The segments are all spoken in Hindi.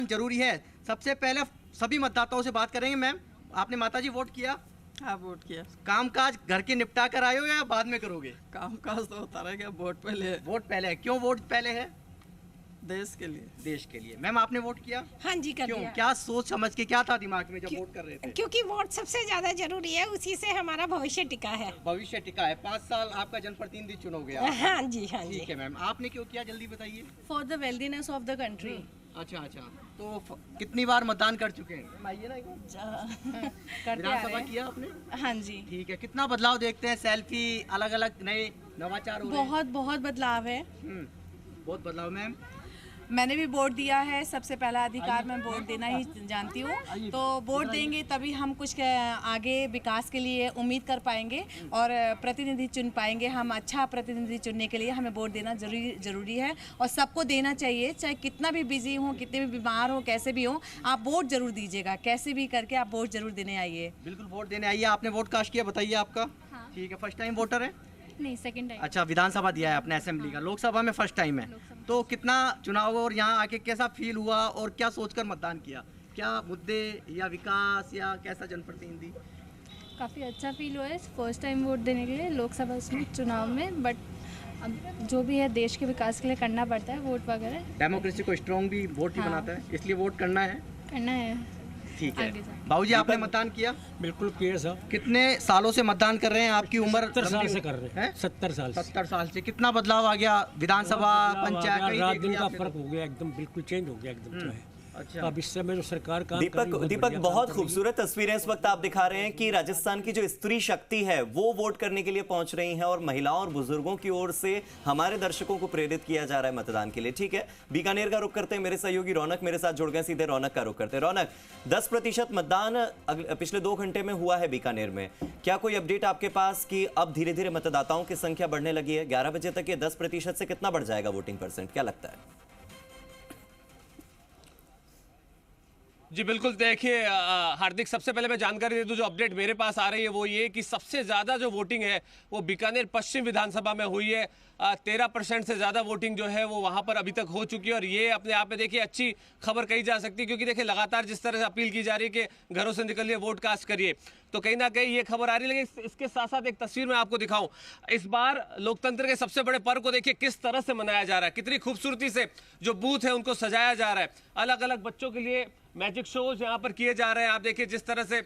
जरूरी है। सबसे पहले सभी मतदाताओं से बात करेंगे। मैम, आपने माताजी वोट किया? हाँ, वोट किया। कामकाज घर के निपटा कर आए हो या बाद में करोगे? कामकाज तो होता रहेगा, वोट पहले है। वोट पहले है। क्यों वोट पहले है? देश के लिए। देश के लिए। मैम, आपने वोट किया? हाँ जी, कर क्यों? दिया। क्या सोच समझ के, क्या था दिमाग में जब वोट कर रहे थे? क्योंकि वोट सबसे ज्यादा जरूरी है, उसी से हमारा भविष्य टिका है। भविष्य टिका है। 5 साल आपका जनप्रतिनिधि चुनोगे आप? हाँ जी, हाँ जी। ठीक है मैम, आपने क्यों किया जल्दी बताइए। For the वेल्दीनेस of the country. अच्छा अच्छा, तो कितनी बार मतदान कर चुके हैं? आइए ना एक बार। विधानसभा किया आपने? हाँ जी, ठीक है। कितना बदलाव देखते हैं? सेल्फी, अलग अलग नए नवाचार हो रहे हैं। बहुत बदलाव है। बहुत बदलाव। मैम, मैंने भी वोट दिया है। सबसे पहला अधिकार मैं वोट देना ही जानती हूँ। तो वोट देंगे तभी हम कुछ आगे विकास के लिए उम्मीद कर पाएंगे और प्रतिनिधि चुन पाएंगे। हम अच्छा प्रतिनिधि चुनने के लिए हमें वोट देना जरूरी है और सबको देना चाहिए, चाहे कितना भी बिजी हो, कितने भी बीमार हो, कैसे भी हो, आप वोट जरूर दीजिएगा। कैसे भी करके आप वोट जरूर देने आइए। बिल्कुल वोट देने आइए। आपने वोट कास्ट किया, बताइए आपका? हाँ। ठीक है। फर्स्ट टाइम वोटर है? नहीं, सेकंड टाइम। अच्छा, विधानसभा दिया है आपने, असेंबली का। लोकसभा में फर्स्ट टाइम है। तो कितना चुनाव और यहाँ आके कैसा फील हुआ और क्या सोचकर मतदान किया? क्या मुद्दे या विकास या कैसा जनप्रतिनिधि? काफ़ी अच्छा फील हुआ है फर्स्ट टाइम वोट देने के लिए लोकसभा चुनाव में। बट अब जो भी है देश के विकास के लिए करना पड़ता है, वोट वगैरह। डेमोक्रेसी को स्ट्रॉन्ग भी वोट ही बनाता है, इसलिए वोट करना है। ठीक है। बाबूजी, आपने मतदान किया? बिल्कुल किया सर। कितने सालों से मतदान कर रहे हैं? आपकी उम्र? 70 साल से कर रहे हैं। 70 साल। 70 साल से। कितना बदलाव आ गया? विधानसभा, पंचायत, रात दिन का फर्क हो गया, एकदम बिल्कुल चेंज हो गया एकदम। जो है अच्छा, अब इस समय जो सरकार काम दीपक बहुत खूबसूरत तस्वीरें इस वक्त आप दिखा रहे हैं कि राजस्थान की जो स्त्री शक्ति है वो वोट करने के लिए पहुंच रही है और महिलाओं और बुजुर्गों की ओर से हमारे दर्शकों को प्रेरित किया जा रहा है मतदान के लिए। ठीक है, बीकानेर का रुख करते हैं। मेरे सहयोगी रौनक मेरे साथ जुड़ गए, सीधे रौनक का रुख करते हैं। रौनक, 10% मतदान पिछले 2 घंटे में हुआ है बीकानेर में। क्या कोई अपडेट आपके पास कि अब धीरे धीरे मतदाताओं की संख्या बढ़ने लगी है? 11 बजे तक ये 10% से कितना बढ़ जाएगा वोटिंग परसेंट, क्या लगता है? जी बिल्कुल, देखिए हार्दिक, सबसे पहले मैं जानकारी दे दूं, जो अपडेट मेरे पास आ रही है वो ये कि सबसे ज़्यादा जो वोटिंग है वो बीकानेर पश्चिम विधानसभा में हुई है। 13% से ज़्यादा वोटिंग जो है वो वहाँ पर अभी तक हो चुकी है और ये अपने आप में देखिए अच्छी खबर कही जा सकती है, क्योंकि देखिए लगातार जिस तरह से अपील की जा रही है कि घरों से निकलिए, वोट कास्ट करिए, तो कहीं ना कहीं ये खबर आ रही है। लेकिन इसके साथ साथ एक तस्वीर मैं आपको दिखाऊं, इस बार लोकतंत्र के सबसे बड़े पर्व को देखिए किस तरह से मनाया जा रहा है। कितनी खूबसूरती से जो बूथ है उनको सजाया जा रहा है। अलग अलग बच्चों के लिए मैजिक शोज यहाँ पर किए जा रहे हैं। आप देखिए जिस तरह से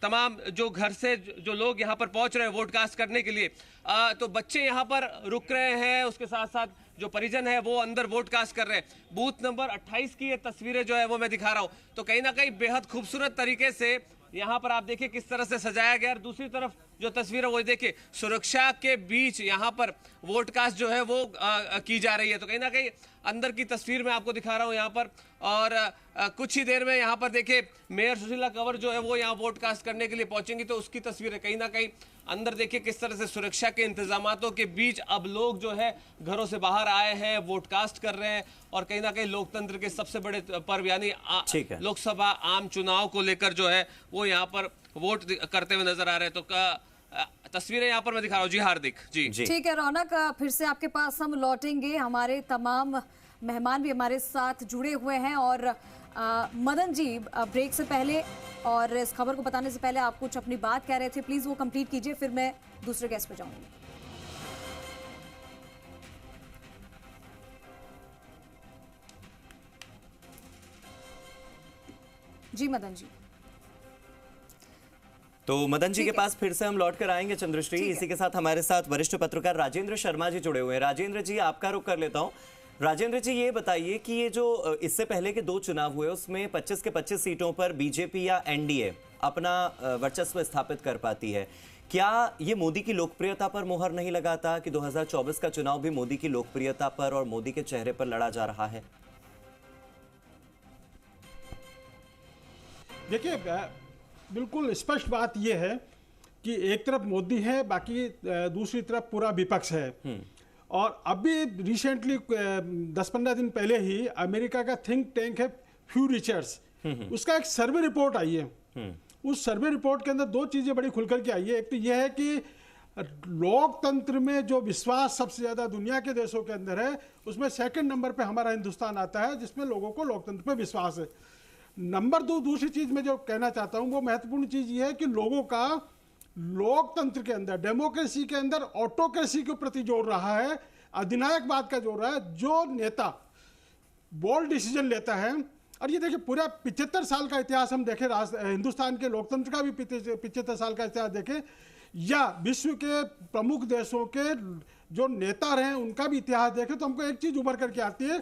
तमाम जो घर से जो लोग यहाँ पर पहुँच रहे हैं वोट कास्ट करने के लिए, तो बच्चे यहाँ पर रुक रहे हैं, उसके साथ साथ जो परिजन है वो अंदर वोट कास्ट कर रहे हैं। बूथ नंबर 28 की ये तस्वीरें जो है वो मैं दिखा रहा हूँ, तो कहीं ना कहीं बेहद खूबसूरत तरीके से यहाँ पर आप देखिए किस तरह से सजाया गया। और दूसरी तरफ जो तस्वीर है वो देखिए सुरक्षा के बीच यहाँ पर वोट कास्ट जो है वो की जा रही है। तो कहीं ना कहीं अंदर की तस्वीर मैं आपको दिखा रहा हूँ यहाँ पर। और कुछ ही देर में यहाँ पर देखिए मेयर सुशीला कंवर जो है वो यहाँ वोट कास्ट करने के लिए पहुंचेंगी, तो उसकी तस्वीर है। कहीं ना कहीं अंदर देखिए किस तरह से सुरक्षा के इंतजामातों के बीच अब लोग जो है घरों से बाहर आए हैं, वोट कास्ट कर रहे हैं और कहीं ना कहीं लोकतंत्र के सबसे बड़े पर्व यानी लोकसभा आम चुनाव को लेकर जो है वो यहाँ पर वोट करते हुए नजर आ रहे हैं। तो तस्वीरें यहाँ पर मैं दिखा रहा हूँ। जी हार्दिक जी ठीक है रौनक, फिर से आपके पास हम लौटेंगे। हमारे तमाम मेहमान भी हमारे साथ जुड़े हुए हैं और मदन जी, ब्रेक से पहले और इस खबर को बताने से पहले आप कुछ अपनी बात कह रहे थे, प्लीज वो कंप्लीट कीजिए, फिर मैं दूसरे गेस्ट पे जाऊंगी। जी मदन जी। तो मदन जी के पास फिर से हम लौट कर आएंगे चंद्रश्री। इसी के साथ हमारे साथ वरिष्ठ पत्रकार राजेंद्र शर्मा जी जुड़े हुए हैं। राजेंद्र जी, आपका रुख कर लेता हूं। राजेंद्र जी, ये बताइए कि ये जो इससे पहले के 2 चुनाव हुए उसमें 25 के 25 सीटों पर बीजेपी या एनडीए अपना वर्चस्व स्थापित कर पाती है। क्या ये मोदी की लोकप्रियता पर मोहर नहीं लगाता कि 2024 का चुनाव भी मोदी की लोकप्रियता पर और मोदी के चेहरे पर लड़ा जा रहा है? देखिए, बिल्कुल स्पष्ट बात यह है कि एक तरफ मोदी है, बाकी दूसरी तरफ पूरा विपक्ष है। और अभी रिसेंटली 10-15 दिन पहले ही अमेरिका का थिंक टैंक है फ्यू रिसर्च, उसका एक सर्वे रिपोर्ट आई है। उस सर्वे रिपोर्ट के अंदर 2 चीजें बड़ी खुलकर के आई है। एक तो यह है कि लोकतंत्र में जो विश्वास सबसे ज्यादा दुनिया के देशों के अंदर है, उसमें सेकंड नंबर पे हमारा हिंदुस्तान आता है, जिसमें लोगों को लोकतंत्र पे विश्वास है। नंबर 2, दूसरी चीज मैं जो कहना चाहता हूं वो महत्वपूर्ण चीज ये है कि लोगों का लोकतंत्र के अंदर, डेमोक्रेसी के अंदर ऑटोक्रेसी के प्रति जोर रहा है, अधिनायकवाद का जोर रहा है। जो नेता बोल्ड डिसीजन लेता है, और ये देखिए पूरा 75 साल का इतिहास हम देखें, हिंदुस्तान के लोकतंत्र का भी 75 साल का इतिहास देखें, या विश्व के प्रमुख देशों के जो नेता रहे उनका भी इतिहास देखें, तो हमको एक चीज उभर करके आती है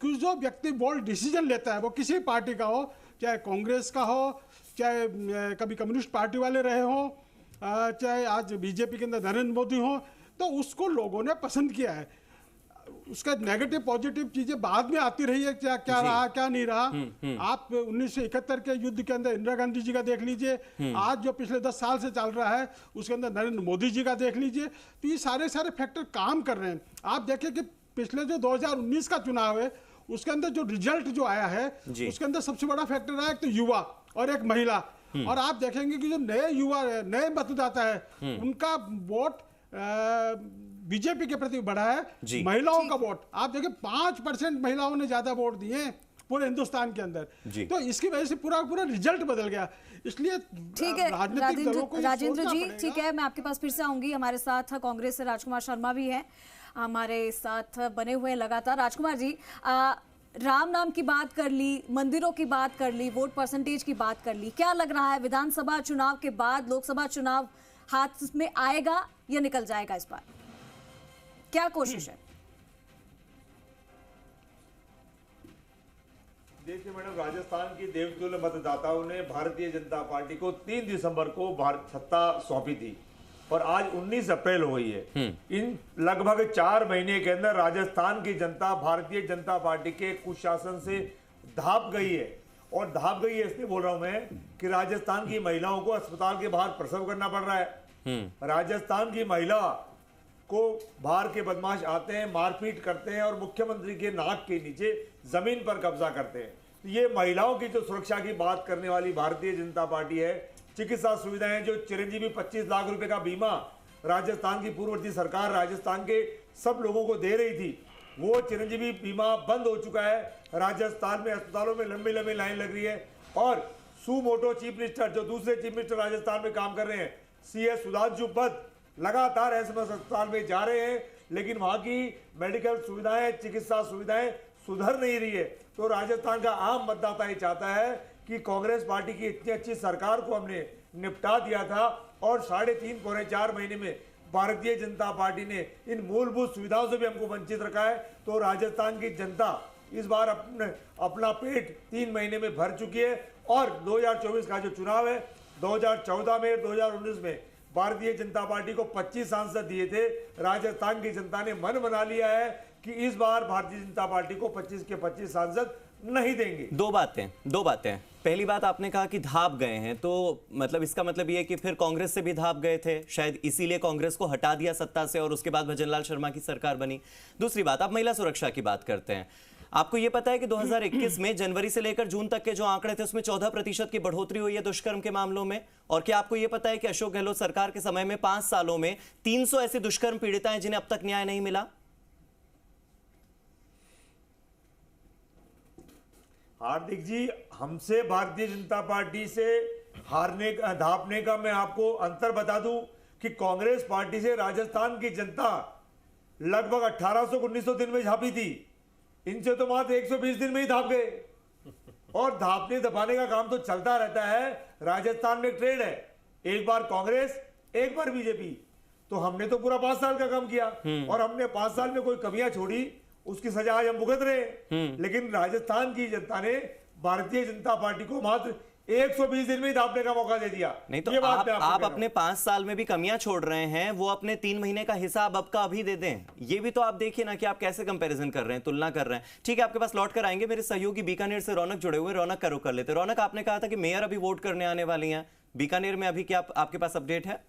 कि जो व्यक्ति बोल्ड डिसीजन लेता है, वो किसी पार्टी का हो, चाहे कांग्रेस का हो, चाहे कभी कम्युनिस्ट पार्टी वाले रहे हो, चाहे आज बीजेपी के अंदर नरेंद्र मोदी हो, तो उसको लोगों ने पसंद किया है। उसका नेगेटिव पॉजिटिव चीजें बाद में आती रही है, क्या क्या रहा क्या नहीं रहा। आप 1971 के युद्ध के अंदर इंदिरा गांधी जी का देख लीजिए, आज जो पिछले 10 साल से चल रहा है उसके अंदर नरेंद्र मोदी जी का देख लीजिए, तो ये सारे फैक्टर काम कर रहे हैं। आप देखिए कि पिछले जो 2019 का चुनाव है उसके अंदर जो रिजल्ट जो आया है उसके अंदर सबसे बड़ा फैक्टर रहा है एक तो युवा और एक महिला। और आप देखेंगे कि जो नए युवा नए मतदाता है उनका वोट बीजेपी के प्रति बढ़ा है। महिलाओं का वोट आप देखिए 5% महिलाओं ने ज्यादा वोट दिए पूरे हिंदुस्तान के अंदर, तो इसकी वजह से पूरा रिजल्ट बदल गया। इसलिए ठीक है राजेंद्र जी, ठीक है, मैं आपके पास फिर से आऊंगी। हमारे साथ कांग्रेस से राजकुमार शर्मा भी है हमारे साथ बने हुए लगातार। राजकुमार जी, राम नाम की बात कर ली, मंदिरों की बात कर ली, वोट परसेंटेज की बात कर ली, क्या लग रहा है विधानसभा चुनाव के बाद लोकसभा चुनाव हाथ में आएगा या निकल जाएगा? इस बार क्या कोशिश है? देखिए मैडम, राजस्थान की देवतुल्य मतदाताओं ने भारतीय जनता पार्टी को 3 दिसंबर को सत्ता सौंपी थी और आज 19 अप्रैल हो गई है। इन लगभग 4 महीने के अंदर राजस्थान की जनता भारतीय जनता पार्टी के कुशासन से धाप गई है। और धाप गई है इसलिए बोल रहा हूं मैं कि राजस्थान की महिलाओं को अस्पताल के बाहर प्रसव करना पड़ रहा है। राजस्थान की महिला को बाहर के बदमाश आते हैं, मारपीट करते हैं और मुख्यमंत्री के नाक के नीचे जमीन पर कब्जा करते हैं। ये महिलाओं की जो सुरक्षा की बात करने वाली भारतीय जनता पार्टी है, चिकित्सा सुविधाएं जो चिरंजीवी 25 लाख रुपए का बीमा राजस्थान की पूर्ववर्ती सरकार राजस्थान के सब लोगों को दे रही थी, वो चिरंजीवी बीमा बंद हो चुका है। राजस्थान में अस्पतालों में लंबी लंबी लाइन लग रही है और सुमोटो चीफ मिनिस्टर जो दूसरे चीफ मिनिस्टर राजस्थान में काम कर रहे हैं, CS सुधांशु पद लगातार ऐसे अस्पताल में जा रहे हैं, लेकिन वहां की मेडिकल सुविधाएं चिकित्सा सुविधाएं सुधर नहीं रही है। तो राजस्थान का आम मतदाता ये चाहता है कि कांग्रेस पार्टी की इतनी अच्छी सरकार को हमने निपटा दिया था और 3.5 पौने 4 महीने में भारतीय जनता पार्टी ने इन मूलभूत सुविधाओं से भी हमको वंचित रखा है। तो राजस्थान की जनता इस बार अपना पेट 3 महीने में भर चुकी है। और 2024 का जो चुनाव है, 2014 में 2019 में भारतीय जनता पार्टी को 25 सांसद दिए थे। राजस्थान की जनता ने मन बना लिया है कि इस बार भारतीय जनता पार्टी को 25 के 25 सांसद नहीं देंगे। दो बातें। पहली बात, आपने कहा कि धाप गए हैं, तो मतलब इसका मतलब ये कि फिर कांग्रेस से भी धाप गए थे, शायद इसीलिए कांग्रेस को हटा दिया सत्ता से और उसके बाद भजनलाल शर्मा की सरकार बनी। दूसरी बात, आप महिला सुरक्षा की बात करते हैं। आपको यह पता है कि 2021 में जनवरी से लेकर जून तक के जो आंकड़े थे उसमें 14% की बढ़ोतरी हुई है दुष्कर्म के मामलों में। और क्या आपको यह पता है कि अशोक गहलोत सरकार के समय में 5 सालों में 300 ऐसी दुष्कर्म पीड़िताएं जिन्हें अब तक न्याय नहीं मिला? हार्दिक जी, हमसे भारतीय जनता पार्टी से धापने का मैं आपको अंतर बता दूं कि कांग्रेस पार्टी से राजस्थान की जनता लगभग 1800 1900 दिन में झापी थी, इनसे तो मात्र 120 दिन में ही धाप गए। और धापने दबाने का काम तो चलता रहता है। राजस्थान में ट्रेड है, एक बार कांग्रेस एक बार बीजेपी। तो हमने तो पूरा 5 साल का काम किया और हमने 5 साल में कोई कमियां छोड़ी, उसकी सजा आज हम भुगत रहे हैं। लेकिन राजस्थान की जनता ने भारतीय जनता पार्टी को मात्र 120 दिन में ही धापने का मौका दे दिया। नहीं तो आप अपने 5 साल में भी कमियां छोड़ रहे हैं, वो अपने 3 महीने का हिसाब अब का अभी दे दें। ये भी तो आप देखिए ना कि आप कैसे कंपैरिजन कर रहे हैं, तुलना कर रहे हैं। ठीक है, आपके पास लौट कर आएंगे। मेरे सहयोगी बीकानेर से रौनक जुड़े हुए, रौनक का रुख कर लेते। रौनक, आपने कहा था कि मेयर अभी वोट करने आने वाली हैं बीकानेर में, अभी क्या आपके पास अपडेट है?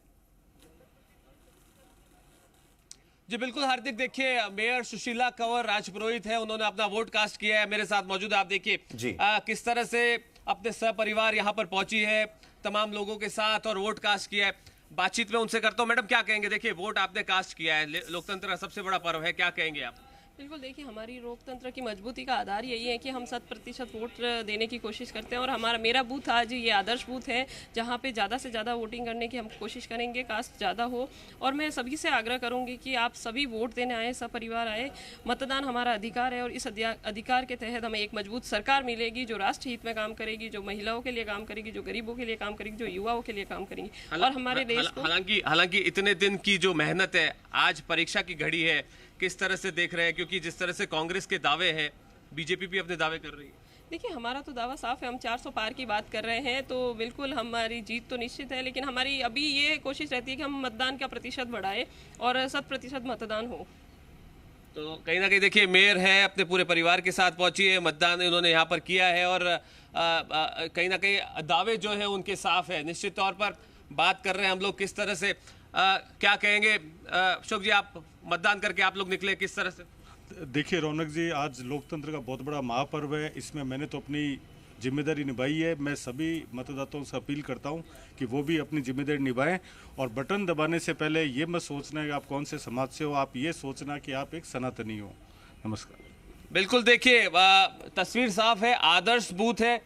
जी बिल्कुल हार्दिक, देखिए मेयर सुशीला कंवर राजपुरोहित है, उन्होंने अपना वोट कास्ट किया है, मेरे साथ मौजूद है। आप देखिए किस तरह से अपने सहपरिवार यहाँ पर पहुंची है तमाम लोगों के साथ और वोट कास्ट किया है। बातचीत में उनसे करता हूँ। मैडम क्या कहेंगे, देखिए वोट आपने कास्ट किया है, लोकतंत्र का सबसे बड़ा पर्व है, क्या कहेंगे आप? बिल्कुल, देखिए हमारी लोकतंत्र की मजबूती का आधार यही है कि हम 100% वोट देने की कोशिश करते हैं, और मेरा बूथ आज ये आदर्श बूथ है जहाँ पे ज़्यादा से ज़्यादा वोटिंग करने की हम कोशिश करेंगे, कास्ट ज़्यादा हो। और मैं सभी से आग्रह करूँगी कि आप सभी वोट देने आए, सब परिवार आए। मतदान हमारा अधिकार है और इस अधिकार के तहत हमें एक मजबूत सरकार मिलेगी जो राष्ट्र हित में काम करेगी, जो महिलाओं के लिए काम करेगी, जो गरीबों के लिए काम करेगी, जो युवाओं के लिए काम करेगी और हमारे देश को। हालांकि इतने दिन की जो मेहनत है, आज परीक्षा की घड़ी है, किस तरह से देख रहे हैं? क्योंकि जिस तरह से कांग्रेस के दावे हैं, बीजेपी भी अपने दावे कर रही है। देखिए हमारा तो दावा साफ है, हम 400 पार की बात कर रहे हैं, तो बिल्कुल हमारी जीत तो निश्चित है। लेकिन हमारी अभी ये कोशिश रहती है कि हम मतदान का प्रतिशत बढ़ाएं और 100% मतदान हो। तो कहीं ना कहीं देखिए मेयर है, अपने पूरे परिवार के साथ पहुंची है, मतदान इन्होंने यहाँ पर किया है और कहीं ना कहीं दावे जो है उनके साफ है। निश्चित तौर पर बात कर रहे हैं हम लोग किस तरह से, क्या कहेंगे अशोक जी, आप मतदान करके आप लोग निकले किस तरह से? देखिए रौनक जी, आज लोकतंत्र का बहुत बड़ा महापर्व है, इसमें मैंने तो अपनी जिम्मेदारी निभाई है। मैं सभी मतदाताओं से अपील करता हूं कि वो भी अपनी जिम्मेदारी निभाएं और बटन दबाने से पहले ये मत सोचना कि आप कौन से समाज से हो, आप ये सोचना कि आप एक सनातनी हो। नमस्कार। बिल्कुल, देखिए तस्वीर साफ है, आदर्श बूथ है,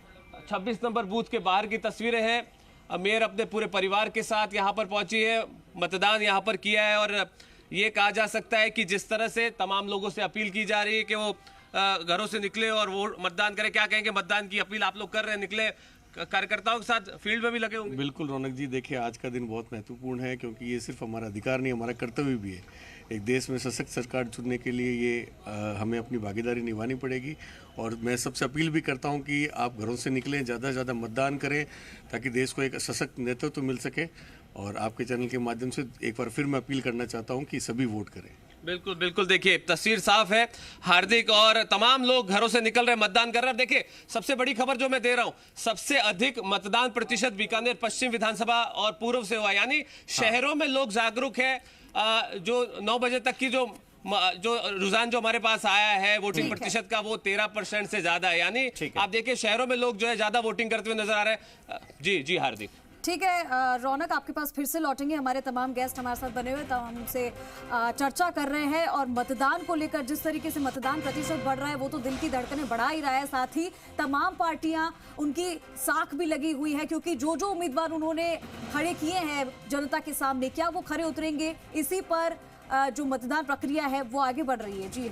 26 नंबर बूथ के बाहर की तस्वीरें हैं। मेयर अपने पूरे परिवार के साथ यहाँ पर पहुंची है, मतदान यहाँ पर किया है और ये कहा जा सकता है कि जिस तरह से तमाम लोगों से अपील की जा रही है कि वो घरों से निकले और वो मतदान करें। क्या कहेंगे, मतदान की अपील आप लोग कर रहे हैं, निकले कार्यकर्ताओं के साथ फील्ड में भी लगे होंगे? बिल्कुल रौनक जी, देखिए आज का दिन बहुत महत्वपूर्ण है क्योंकि ये सिर्फ हमारा अधिकार नहीं, हमारा कर्तव्य भी है। एक देश में सशक्त सरकार चुनने के लिए ये हमें अपनी भागीदारी निभानी पड़ेगी और मैं सबसे अपील भी करता हूं कि आप घरों से निकलें, ज़्यादा से ज़्यादा मतदान करें ताकि देश को एक सशक्त नेतृत्व मिल सके। और आपके चैनल के माध्यम से एक बार फिर मैं अपील करना चाहता हूं कि सभी वोट करें। बिल्कुल बिल्कुल, देखिए तस्वीर साफ है, हार्दिक और तमाम लोग घरों से निकल रहे हैं, मतदान कर रहे हैं। देखिए सबसे बड़ी खबर जो मैं दे रहा हूं, सबसे अधिक मतदान प्रतिशत बीकानेर पश्चिम विधानसभा और पूर्व से हुआ, यानी शहरों में लोग जागरूक है। जो 9 बजे तक की जो रुझान जो हमारे पास आया है वोटिंग प्रतिशत का, वो 13% से ज्यादा है। यानी आप देखिए शहरों में लोग जो है ज्यादा वोटिंग करते हुए नजर आ रहे हैं। जी हार्दिक। ठीक है रौनक, आपके पास फिर से लौटेंगे। हमारे तमाम गेस्ट हमारे साथ बने हुए, तो हमसे चर्चा कर रहे हैं और मतदान को लेकर जिस तरीके से मतदान प्रतिशत बढ़ रहा है वो तो दिल की धड़कनें बढ़ा ही रहा है। साथ ही तमाम पार्टियां उनकी साख भी लगी हुई है क्योंकि जो उम्मीदवार उन्होंने खड़े किए हैं जनता के सामने, क्या वो खड़े उतरेंगे, इसी पर जो मतदान प्रक्रिया है वो आगे बढ़ रही है। जी,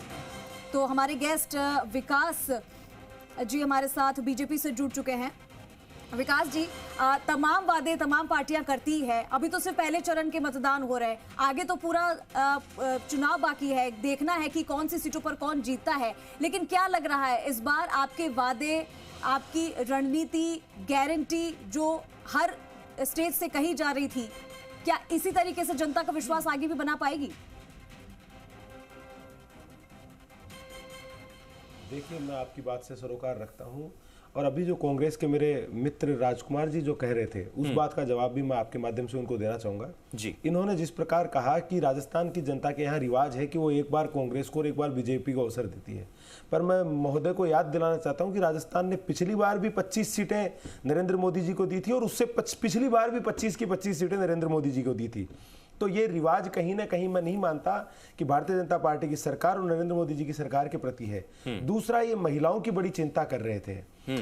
तो हमारे गेस्ट विकास जी हमारे साथ बीजेपी से जुड़ चुके हैं। विकास जी, तमाम वादे तमाम पार्टियां करती है, अभी तो सिर्फ पहले चरण के मतदान हो रहे हैं, आगे तो पूरा चुनाव बाकी है, देखना है कि कौन सी सीटों पर कौन जीतता है। लेकिन क्या लग रहा है इस बार आपके वादे, आपकी रणनीति, गारंटी जो हर स्टेज से कही जा रही थी, क्या इसी तरीके से जनता का विश्वास आगे भी बना पाएगी? देखिए, मैं आपकी बात से सरोकार रखता हूं और अभी जो कांग्रेस के मेरे मित्र राजकुमार जी जो कह रहे थे उस बात का जवाब भी मैं आपके माध्यम से उनको देना चाहूंगा जी। इन्होंने जिस प्रकार कहा कि राजस्थान की जनता के यहाँ रिवाज है कि वो एक बार कांग्रेस को और एक बार बीजेपी को अवसर देती है, पर मैं महोदय को याद दिलाना चाहता हूं कि राजस्थान ने पिछली बार भी 25 सीटें नरेंद्र मोदी जी को दी थी और उससे पिछली बार भी 25 की 25 सीटें नरेंद्र मोदी जी को दी थी। तो ये रिवाज कहीं ना कहीं मैं नहीं मानता कि भारतीय जनता पार्टी की सरकार और नरेंद्र मोदी जी की सरकार के प्रति है। दूसरा, ये महिलाओं की बड़ी चिंता कर रहे थे,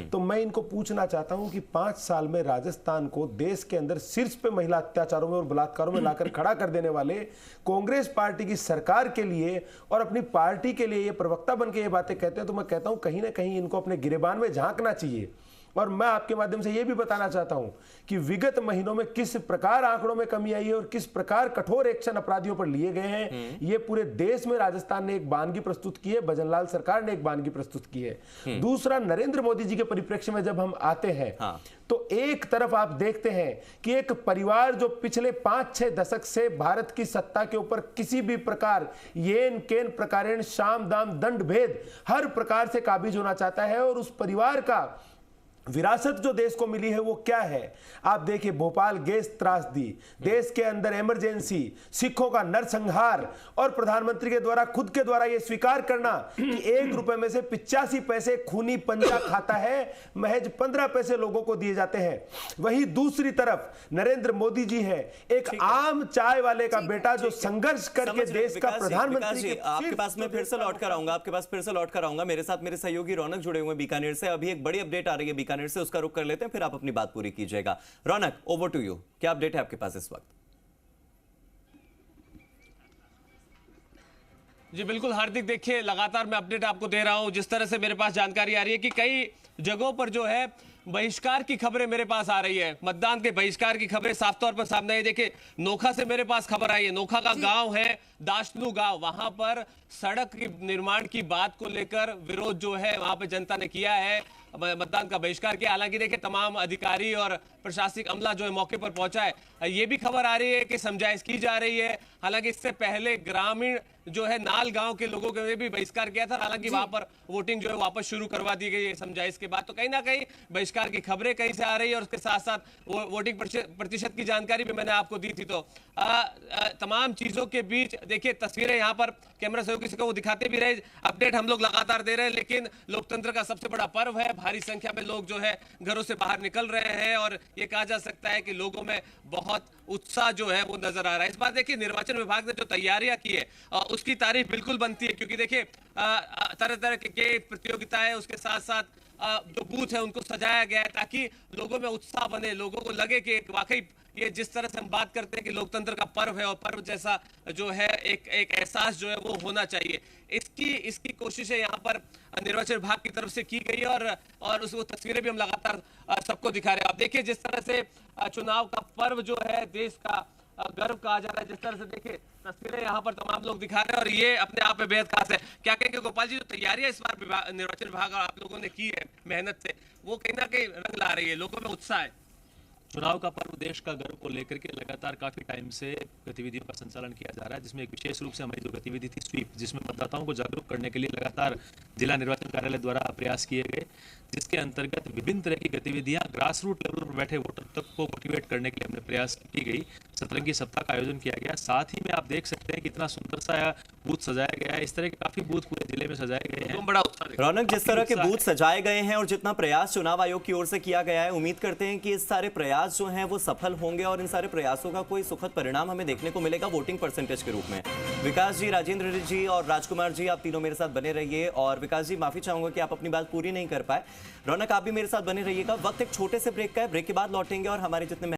तो मैं इनको पूछना चाहता हूं कि 5 साल में राजस्थान को देश के अंदर शीर्ष पे महिला अत्याचारों में और बलात्कारों में लाकर खड़ा कर देने वाले कांग्रेस पार्टी की सरकार के लिए और अपनी पार्टी के लिए ये प्रवक्ता बन के ये बातें कहते हैं, तो मैं कहता हूं कहीं ना कहीं इनको अपने गिरेबान में झांकना चाहिए। और मैं आपके माध्यम से यह भी बताना चाहता हूं कि विगत महीनों में किस प्रकार आंकड़ों में कमी आई है और किस प्रकार कठोर एक्शन अपराधियों पर लिए गए हैं, ये पूरे देश में राजस्थान ने एक वानगी प्रस्तुत की है, भजनलाल सरकार ने एक वानगी प्रस्तुत की है। दूसरा, नरेंद्र मोदी जी के परिप्रेक्ष्य में जब हम आते हैं तो एक तरफ आप देखते हैं कि एक परिवार जो पिछले 5-6 दशक से भारत की सत्ता के ऊपर किसी भी प्रकार येन केन प्रकारेण शाम दाम दंड भेद हर प्रकार से काबिज होना चाहता है और उस परिवार का विरासत जो देश को मिली है वो क्या है? आप देखिए, भोपाल गैस त्रासदी, देश के अंदर इमरजेंसी, सिखों का नरसंहार और प्रधानमंत्री के द्वारा खुद के द्वारा ये स्वीकार करना कि 1 रुपए में से 85 पैसे खूनी पंजा खाता है, महज 15 पैसे लोगों को दिए जाते हैं। वहीं दूसरी तरफ नरेंद्र मोदी जी है, एक आम चाय वाले का बेटा जो संघर्ष करके देश का प्रधानमंत्री। आपके पास मैं फिर से लौट कर आऊंगा, आपके पास फिर से लौट कर आऊंगा। मेरे साथ मेरे सहयोगी रौनक जुड़े हुए हैं बीकानेर से। अभी एक बड़ी अपडेट आ रही है बीकानेर से, उसका रुख कर लेते हैं, फिर आप अपनी बात पूरी कीजिएगा। रौनक, ओवर टू यू, क्या अपडेट है आपके पास इस वक्त? जी बिल्कुल हार्दिक, देखिए लगातार मैं अपडेट आपको दे रहा हूं। जिस तरह से मेरे पास जानकारी आ रही है कि कई जगहों पर जो है बहिष्कार की खबरें मेरे पास आ रही है, मतदान के बहिष्कार की खबरें साफ तौर पर सामने आई। देखिए नोखा से मेरे पास खबर आई है, नोखा का गांव है दाशनू गांव, वहां पर सड़क की निर्माण की बात को लेकर विरोध जो है वहां पे जनता ने किया है, मतदान का बहिष्कार किया। हालांकि देखिए तमाम अधिकारी और प्रशासनिक अमला जो है मौके पर पहुंचा है। ये भी खबर आ रही है कि समझाइश की जा रही है। हालांकि इससे पहले ग्रामीण जो है नाल गांव के लोगों के भी बहिष्कार किया था, हालांकि वहां पर वोटिंग जो है वापस शुरू करवा दी गई है समझाइश के बाद। तो कहीं ना कहीं बहिष्कार की खबरें कहीं से आ रही है और उसके साथ साथ वोटिंग प्रतिशत की जानकारी भी मैंने आपको दी थी। तो तमाम चीजों के बीच देखिए तस्वीरें यहाँ पर कैमरा सहयोगी से वो दिखाते भी रहे, अपडेट हम लोग लगातार दे रहे हैं। लेकिन लोकतंत्र का सबसे बड़ा पर्व है, भारी संख्या में लोग जो है घरों से बाहर निकल रहे हैं और ये कहा जा सकता है कि लोगों में बहुत उत्साह जो है वो नजर आ रहा है। इस बार देखिए निर्वाचन विभाग ने जो तैयारियां की है उसकी तारीफ बिल्कुल बनती है, क्योंकि देखिए तरह तरह के प्रतियोगिताएं, उसके साथ साथ जो बूथ है उनको सजाया गया है ताकि लोगों में उत्साह बने, लोगों को लगे कि वाकई ये जिस तरह से हम बात करते हैं कि लोकतंत्र का पर्व है और पर्व जैसा जो है एक एहसास जो है वो होना चाहिए। इसकी कोशिशें यहाँ पर निर्वाचन विभाग की तरफ से की गई है और उसको तस्वीरें भी हम लगातार सबको दिखा रहे हैं। आप देखिए जिस तरह से चुनाव का पर्व जो है देश का गर्व कहा जा रहा है, जिस तरह से देखिए तस्वीरें यहाँ पर तमाम लोग दिखा रहे हैं और ये अपने आप में बेहद खास है। क्या कहेंगे गोपाल जी, जो तैयारियां इस बार निर्वाचन विभाग और आप लोगों ने की है मेहनत से, वो कहीं ना कहीं रंग ला रही है, लोगों में उत्साह है? चुनाव का पर्व देश का गर्व को लेकर के लगातार काफी टाइम से गतिविधियों का संचालन किया जा रहा है, जिसमें एक विशेष रूप से हमारी जो गतिविधि थी स्वीप, जिसमें मतदाताओं को जागरूक करने के लिए लगातार जिला निर्वाचन कार्यालय द्वारा प्रयास किए गए, जिसके अंतर्गत विभिन्न तरह की गतिविधियां ग्रास रूट लेवल पर बैठे वोटर तक को मोटिवेट करने के लिए हमने प्रयास की गई। सतरंगी सप्ताह का आयोजन किया गया, साथ ही में आप देख सकते हैं कितना सुंदर सा बूथ सजाया गया है। इस तरह के काफी बूथ पूरे जिले में सजाए गए हैं। बड़ा रौनक, जिस तरह के बूथ सजाए गए हैं और जितना प्रयास चुनाव आयोग की ओर से किया गया है, उम्मीद करते हैं कि इस सारे प्रयास जो हैं वो सफल होंगे और इन सारे प्रयासों का कोई सुखद परिणाम हमें देखने को मिलेगा वोटिंग परसेंटेज के रूप में। विकास जी, राजेंद्र जी और राजकुमार जी, आप तीनों मेरे साथ बने रहिए। और विकास जी, माफी चाहूंगा कि आप अपनी बात पूरी नहीं कर पाए। रौनक, आप भी मेरे साथ बने रहिएगा। वक्त एक छोटे से ब्रेक का है, ब्रेक के बाद लौटेंगे और हमारे जितने